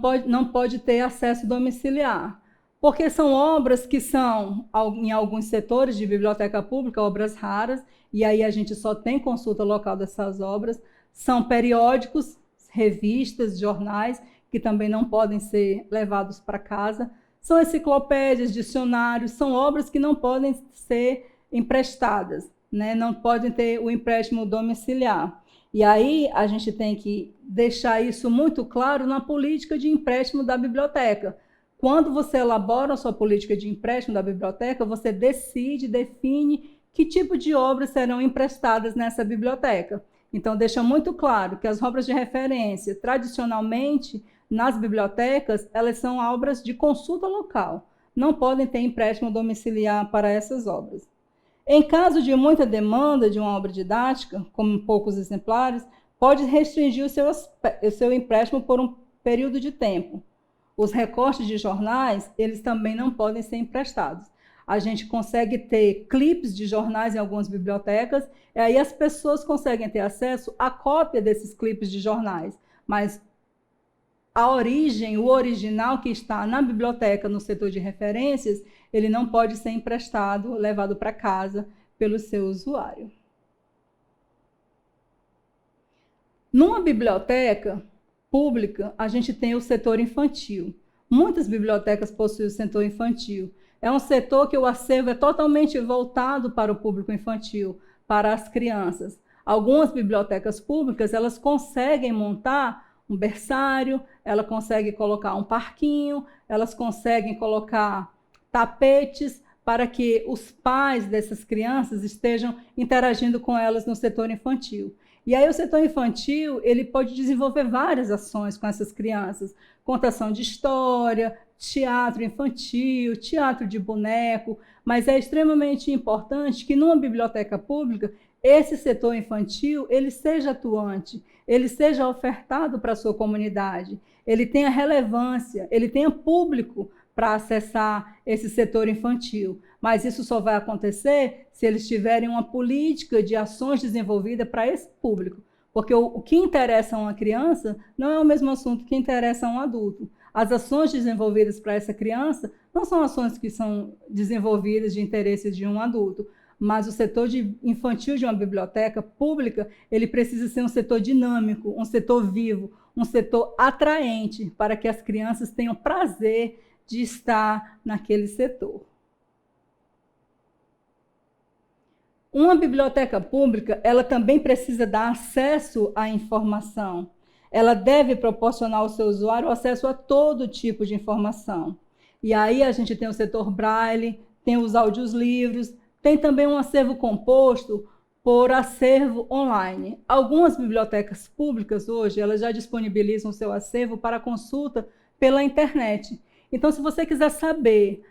pode ter acesso domiciliar. Porque são obras que são, em alguns setores de biblioteca pública, obras raras, e aí a gente só tem consulta local dessas obras. São periódicos, revistas, jornais, que também não podem ser levados para casa. São enciclopédias, dicionários, são obras que não podem ser emprestadas, né? Não podem ter o empréstimo domiciliar. E aí a gente tem que deixar isso muito claro na política de empréstimo da biblioteca. Quando você elabora a sua política de empréstimo da biblioteca, você define que tipo de obras serão emprestadas nessa biblioteca. Então, deixa muito claro que as obras de referência, tradicionalmente, nas bibliotecas, elas são obras de consulta local. Não podem ter empréstimo domiciliar para essas obras. Em caso de muita demanda de uma obra didática, como poucos exemplares, pode restringir o seu empréstimo por um período de tempo. Os recortes de jornais, eles também não podem ser emprestados. A gente consegue ter clipes de jornais em algumas bibliotecas, e aí as pessoas conseguem ter acesso à cópia desses clipes de jornais, mas a origem, o original que está na biblioteca, no setor de referências, ele não pode ser emprestado, levado para casa pelo seu usuário. Numa biblioteca pública, a gente tem o setor infantil. Muitas bibliotecas possuem o setor infantil. É um setor que o acervo é totalmente voltado para o público infantil, para as crianças. Algumas bibliotecas públicas, elas conseguem montar um berçário, ela consegue colocar um parquinho, elas conseguem colocar tapetes para que os pais dessas crianças estejam interagindo com elas no setor infantil. E aí o setor infantil, ele pode desenvolver várias ações com essas crianças, contação de história, teatro infantil, teatro de boneco, mas é extremamente importante que numa biblioteca pública, esse setor infantil, ele seja atuante, ele seja ofertado para a sua comunidade, ele tenha relevância, ele tenha público para acessar esse setor infantil. Mas isso só vai acontecer se eles tiverem uma política de ações desenvolvida para esse público. Porque o que interessa a uma criança não é o mesmo assunto que interessa a um adulto. As ações desenvolvidas para essa criança não são ações que são desenvolvidas de interesse de um adulto, mas o setor infantil de uma biblioteca pública, ele precisa ser um setor dinâmico, um setor vivo, um setor atraente, para que as crianças tenham prazer de estar naquele setor. Uma biblioteca pública, ela também precisa dar acesso à informação. ela deve proporcionar ao seu usuário acesso a todo tipo de informação. E aí a gente tem o setor Braille, tem os audiolivros, tem também um acervo composto por acervo online. Algumas bibliotecas públicas hoje, elas já disponibilizam o seu acervo para consulta pela internet. Então, se você quiser saber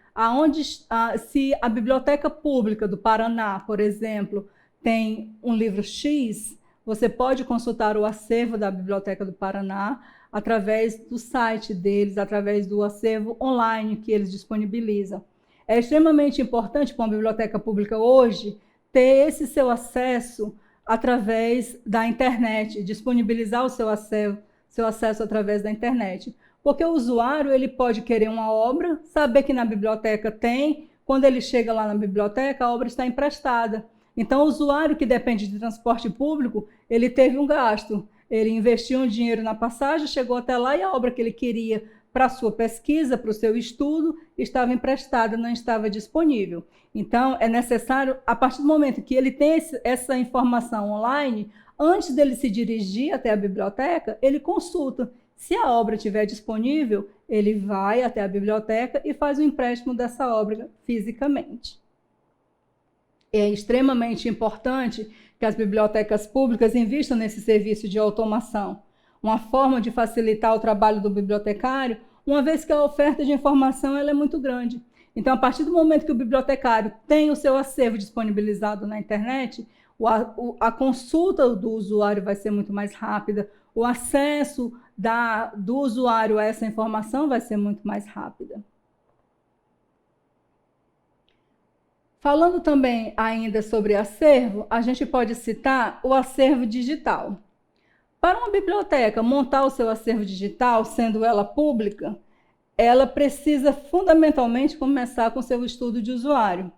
se a Biblioteca Pública do Paraná, por exemplo, tem um livro X, você pode consultar o acervo da Biblioteca do Paraná através do site deles, através do acervo online que eles disponibilizam. É extremamente importante para uma biblioteca pública hoje ter esse seu acesso através da internet, disponibilizar o seu acesso através da internet. Porque o usuário ele pode querer uma obra, saber que na biblioteca tem, quando ele chega lá na biblioteca, a obra está emprestada. Então, o usuário que depende de transporte público, ele teve um gasto, ele investiu um dinheiro na passagem, chegou até lá e a obra que ele queria para a sua pesquisa, para o seu estudo, estava emprestada, não estava disponível. Então, é necessário, a partir do momento que ele tem essa informação online, antes dele se dirigir até a biblioteca, ele consulta. Se a obra estiver disponível, ele vai até a biblioteca e faz o empréstimo dessa obra fisicamente. É extremamente importante que as bibliotecas públicas invistam nesse serviço de automação, uma forma de facilitar o trabalho do bibliotecário, uma vez que a oferta de informação ela é muito grande. Então, a partir do momento que o bibliotecário tem o seu acervo disponibilizado na internet, a consulta do usuário vai ser muito mais rápida, o acesso do usuário a essa informação vai ser muito mais rápida. Falando também ainda sobre acervo, a gente pode citar o acervo digital. Para uma biblioteca montar o seu acervo digital, sendo ela pública, ela precisa fundamentalmente começar com seu estudo de usuário.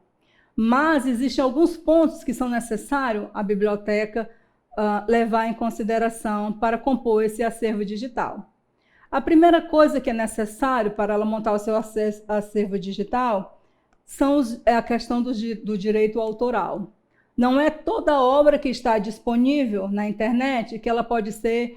Mas existem alguns pontos que são necessários a biblioteca levar em consideração para compor esse acervo digital. A primeira coisa que é necessário para ela montar o seu acervo digital é a questão do direito autoral. Não é toda obra que está disponível na internet que ela pode ser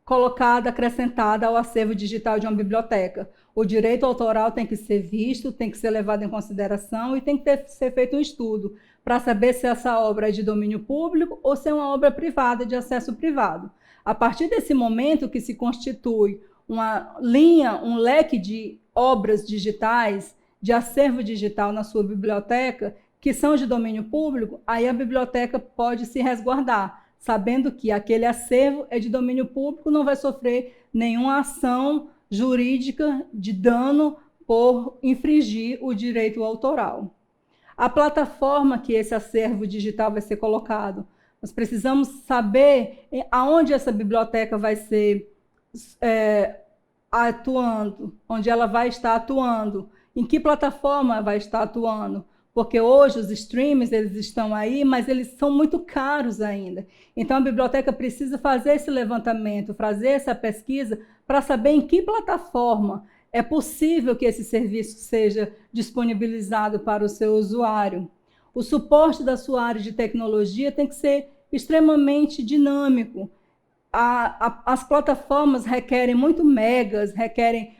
colocada, acrescentada ao acervo digital de uma biblioteca. O direito autoral tem que ser visto, tem que ser levado em consideração e tem que ser feito um estudo para saber se essa obra é de domínio público ou se é uma obra privada, de acesso privado. A partir desse momento que se constitui uma linha, um leque de obras digitais, de acervo digital na sua biblioteca, que são de domínio público, aí a biblioteca pode se resguardar, sabendo que aquele acervo é de domínio público, não vai sofrer nenhuma ação jurídica de dano por infringir o direito autoral. A plataforma que esse acervo digital vai ser colocado, nós precisamos saber aonde essa biblioteca vai ser atuando, onde ela vai estar atuando, em que plataforma vai estar atuando, porque hoje os streams eles estão aí, mas eles são muito caros ainda. Então a biblioteca precisa fazer esse levantamento, fazer essa pesquisa para saber em que plataforma é possível que esse serviço seja disponibilizado para o seu usuário. O suporte da sua área de tecnologia tem que ser extremamente dinâmico. As plataformas requerem muito megas, requerem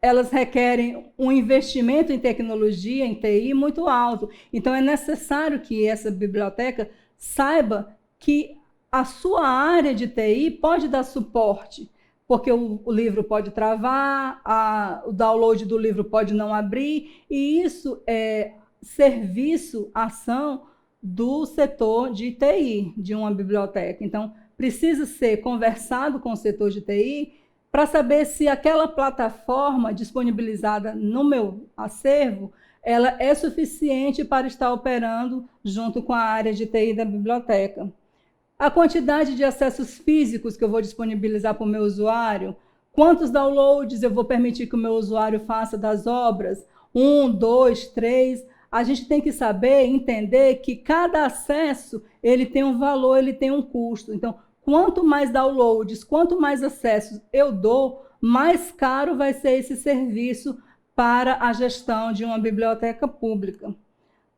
elas requerem um investimento em tecnologia, em TI, muito alto. Então, é necessário que essa biblioteca saiba que a sua área de TI pode dar suporte, porque o livro pode travar, o download do livro pode não abrir, e isso é serviço, ação do setor de TI, de uma biblioteca. Então, precisa ser conversado com o setor de TI para saber se aquela plataforma disponibilizada no meu acervo, ela é suficiente para estar operando junto com a área de TI da biblioteca. A quantidade de acessos físicos que eu vou disponibilizar para o meu usuário, quantos downloads eu vou permitir que o meu usuário faça das obras, 1, 2, 3, a gente tem que saber, entender que cada acesso ele tem um valor, ele tem um custo. Então, quanto mais downloads, quanto mais acessos eu dou, mais caro vai ser esse serviço para a gestão de uma biblioteca pública.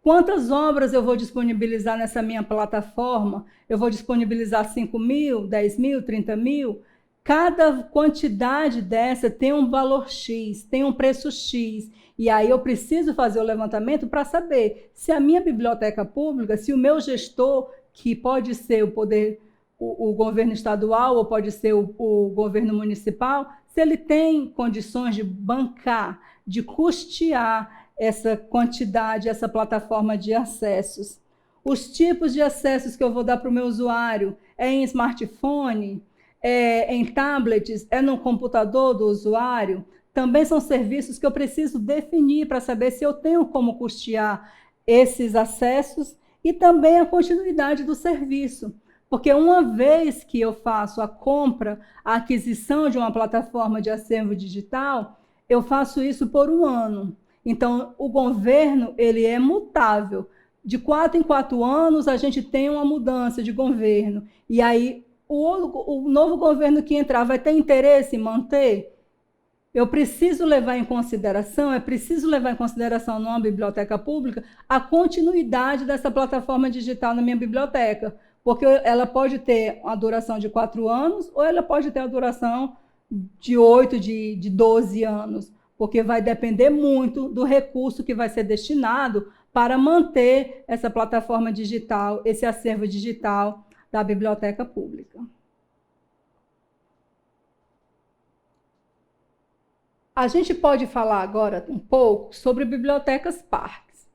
Quantas obras eu vou disponibilizar nessa minha plataforma? Eu vou disponibilizar 5 mil, 10 mil, 30 mil? Cada quantidade dessa tem um valor X, tem um preço X. E aí eu preciso fazer o levantamento para saber se a minha biblioteca pública, se o meu gestor, que pode ser o governo estadual ou pode ser o governo municipal, se ele tem condições de bancar, de custear essa quantidade, essa plataforma de acessos. Os tipos de acessos que eu vou dar para o meu usuário é em smartphone, é em tablets, é no computador do usuário. Também são serviços que eu preciso definir para saber se eu tenho como custear esses acessos e também a continuidade do serviço. Porque uma vez que eu faço a compra, a aquisição de uma plataforma de acervo digital, eu faço isso por um ano. Então, o governo, ele é mutável. De 4 em 4 anos, a gente tem uma mudança de governo. E aí, o novo governo que entrar vai ter interesse em manter? Eu preciso levar em consideração, é preciso levar em consideração numa biblioteca pública a continuidade dessa plataforma digital na minha biblioteca. Porque ela pode ter uma duração de 4 anos ou ela pode ter a duração de 8, de 12 anos. Porque vai depender muito do recurso que vai ser destinado para manter essa plataforma digital, esse acervo digital da biblioteca pública. A gente pode falar agora um pouco sobre bibliotecas parques.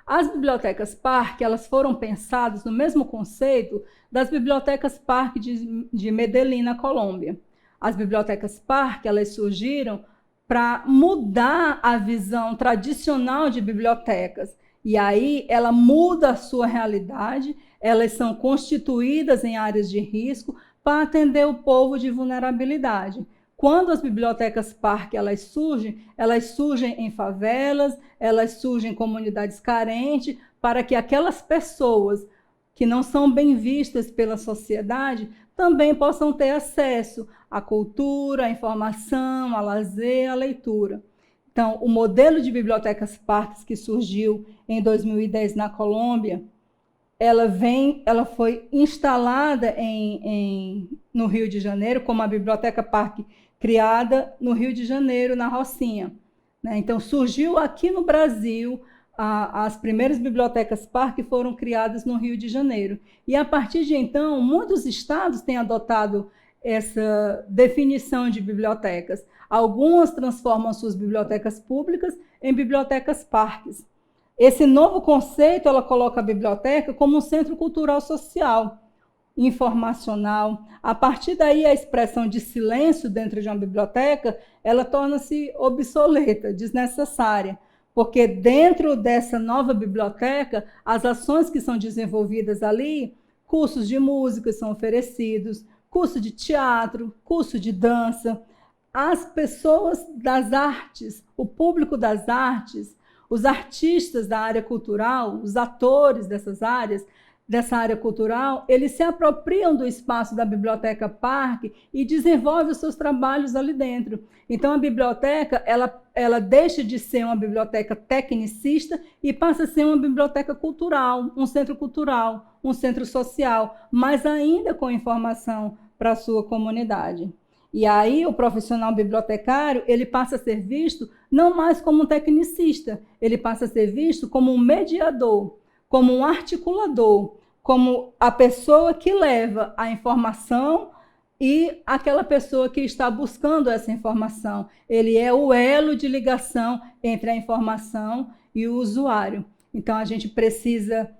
As bibliotecas parque, elas foram pensadas no mesmo conceito das bibliotecas parque de Medellín, na Colômbia. As bibliotecas parque, elas surgiram para mudar a visão tradicional de bibliotecas. E aí ela muda a sua realidade, elas são constituídas em áreas de risco para atender o povo de vulnerabilidade. Quando as bibliotecas parque elas surgem em favelas, elas surgem em comunidades carentes, para que aquelas pessoas que não são bem vistas pela sociedade também possam ter acesso à cultura, à informação, ao lazer, à leitura. Então, o modelo de bibliotecas parques que surgiu em 2010 na Colômbia, ela foi instalada no Rio de Janeiro como a Biblioteca Parque criada no Rio de Janeiro, na Rocinha. Então, surgiu aqui no Brasil, as primeiras bibliotecas parque foram criadas no Rio de Janeiro. E, a partir de então, muitos estados têm adotado essa definição de bibliotecas. Algumas transformam suas bibliotecas públicas em bibliotecas parques. Esse novo conceito, ela coloca a biblioteca como um centro cultural social, informacional. A partir daí, a expressão de silêncio dentro de uma biblioteca, ela torna-se obsoleta, desnecessária, porque dentro dessa nova biblioteca, as ações que são desenvolvidas ali, cursos de música são oferecidos, curso de teatro, curso de dança. As pessoas das artes, o público das artes, os artistas da área cultural, os atores dessa área cultural, eles se apropriam do espaço da biblioteca parque e desenvolvem os seus trabalhos ali dentro. Então, a biblioteca, ela deixa de ser uma biblioteca tecnicista e passa a ser uma biblioteca cultural, um centro social, mas ainda com informação para a sua comunidade. E aí o profissional bibliotecário, ele passa a ser visto não mais como um tecnicista, ele passa a ser visto como um mediador, como um articulador, como a pessoa que leva a informação e aquela pessoa que está buscando essa informação. Ele é o elo de ligação entre a informação e o usuário. Então, a gente precisa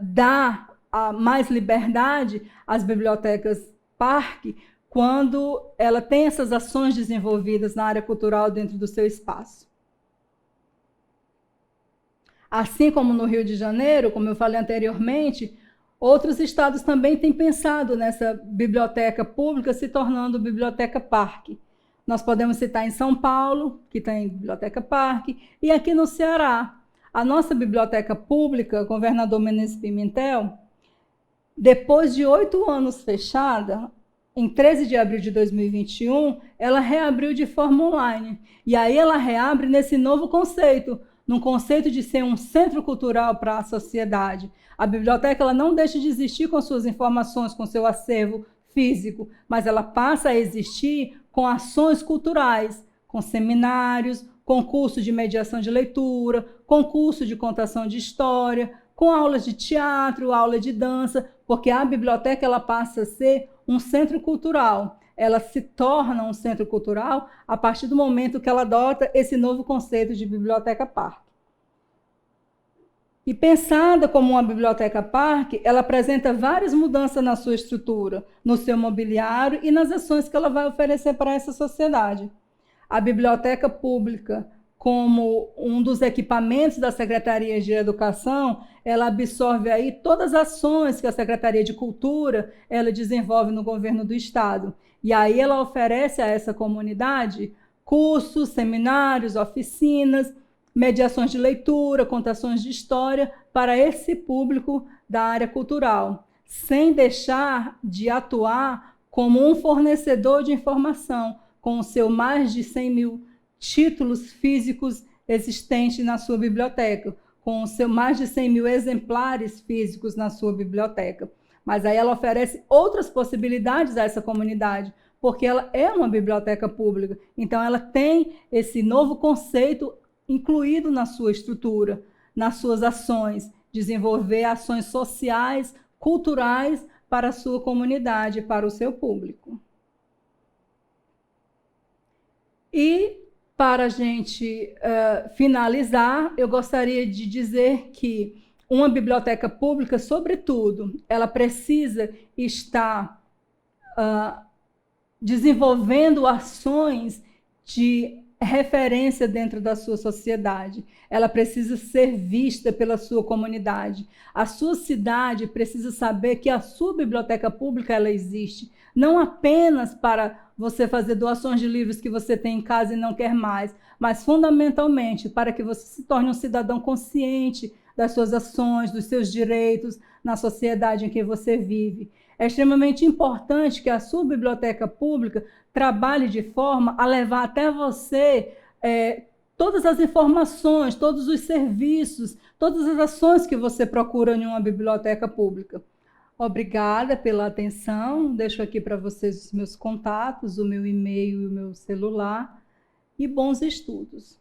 dar mais liberdade às bibliotecas parque quando ela tem essas ações desenvolvidas na área cultural dentro do seu espaço. Assim como no Rio de Janeiro, como eu falei anteriormente, outros estados também têm pensado nessa biblioteca pública se tornando biblioteca parque. Nós podemos citar em São Paulo, que tem biblioteca parque, e aqui no Ceará. A nossa biblioteca pública, Governador Menezes Pimentel, depois de 8 anos fechada, em 13 de abril de 2021, ela reabriu de forma online. E aí ela reabre nesse novo conceito, num conceito de ser um centro cultural para a sociedade. A biblioteca ela não deixa de existir com suas informações, com seu acervo físico, mas ela passa a existir com ações culturais, com seminários, concurso de mediação de leitura, concurso de contação de história, com aulas de teatro, aula de dança, porque a biblioteca ela passa a ser um centro cultural. Ela se torna um centro cultural a partir do momento que ela adota esse novo conceito de biblioteca-parque. E pensada como uma biblioteca-parque, ela apresenta várias mudanças na sua estrutura, no seu mobiliário e nas ações que ela vai oferecer para essa sociedade. A biblioteca pública, como um dos equipamentos da Secretaria de Educação, ela absorve aí todas as ações que a Secretaria de Cultura ela desenvolve no governo do Estado. E aí ela oferece a essa comunidade cursos, seminários, oficinas, mediações de leitura, contações de história para esse público da área cultural, sem deixar de atuar como um fornecedor de informação, com o seu mais de 100 mil títulos físicos existentes na sua biblioteca, com o seu mais de 100 mil exemplares físicos na sua biblioteca. Mas aí ela oferece outras possibilidades a essa comunidade, porque ela é uma biblioteca pública. Então ela tem esse novo conceito incluído na sua estrutura, nas suas ações, desenvolver ações sociais, culturais para a sua comunidade, para o seu público. E, para a gente finalizar, eu gostaria de dizer que uma biblioteca pública, sobretudo, ela precisa estar desenvolvendo ações de referência dentro da sua sociedade. Ela precisa ser vista pela sua comunidade. A sua cidade precisa saber que a sua biblioteca pública ela existe, não apenas para você fazer doações de livros que você tem em casa e não quer mais, mas fundamentalmente para que você se torne um cidadão consciente das suas ações, dos seus direitos na sociedade em que você vive. É extremamente importante que a sua biblioteca pública trabalhe de forma a levar até você todas as informações, todos os serviços, todas as ações que você procura em uma biblioteca pública. Obrigada pela atenção. Deixo aqui para vocês os meus contatos, o meu e-mail e o meu celular. E bons estudos.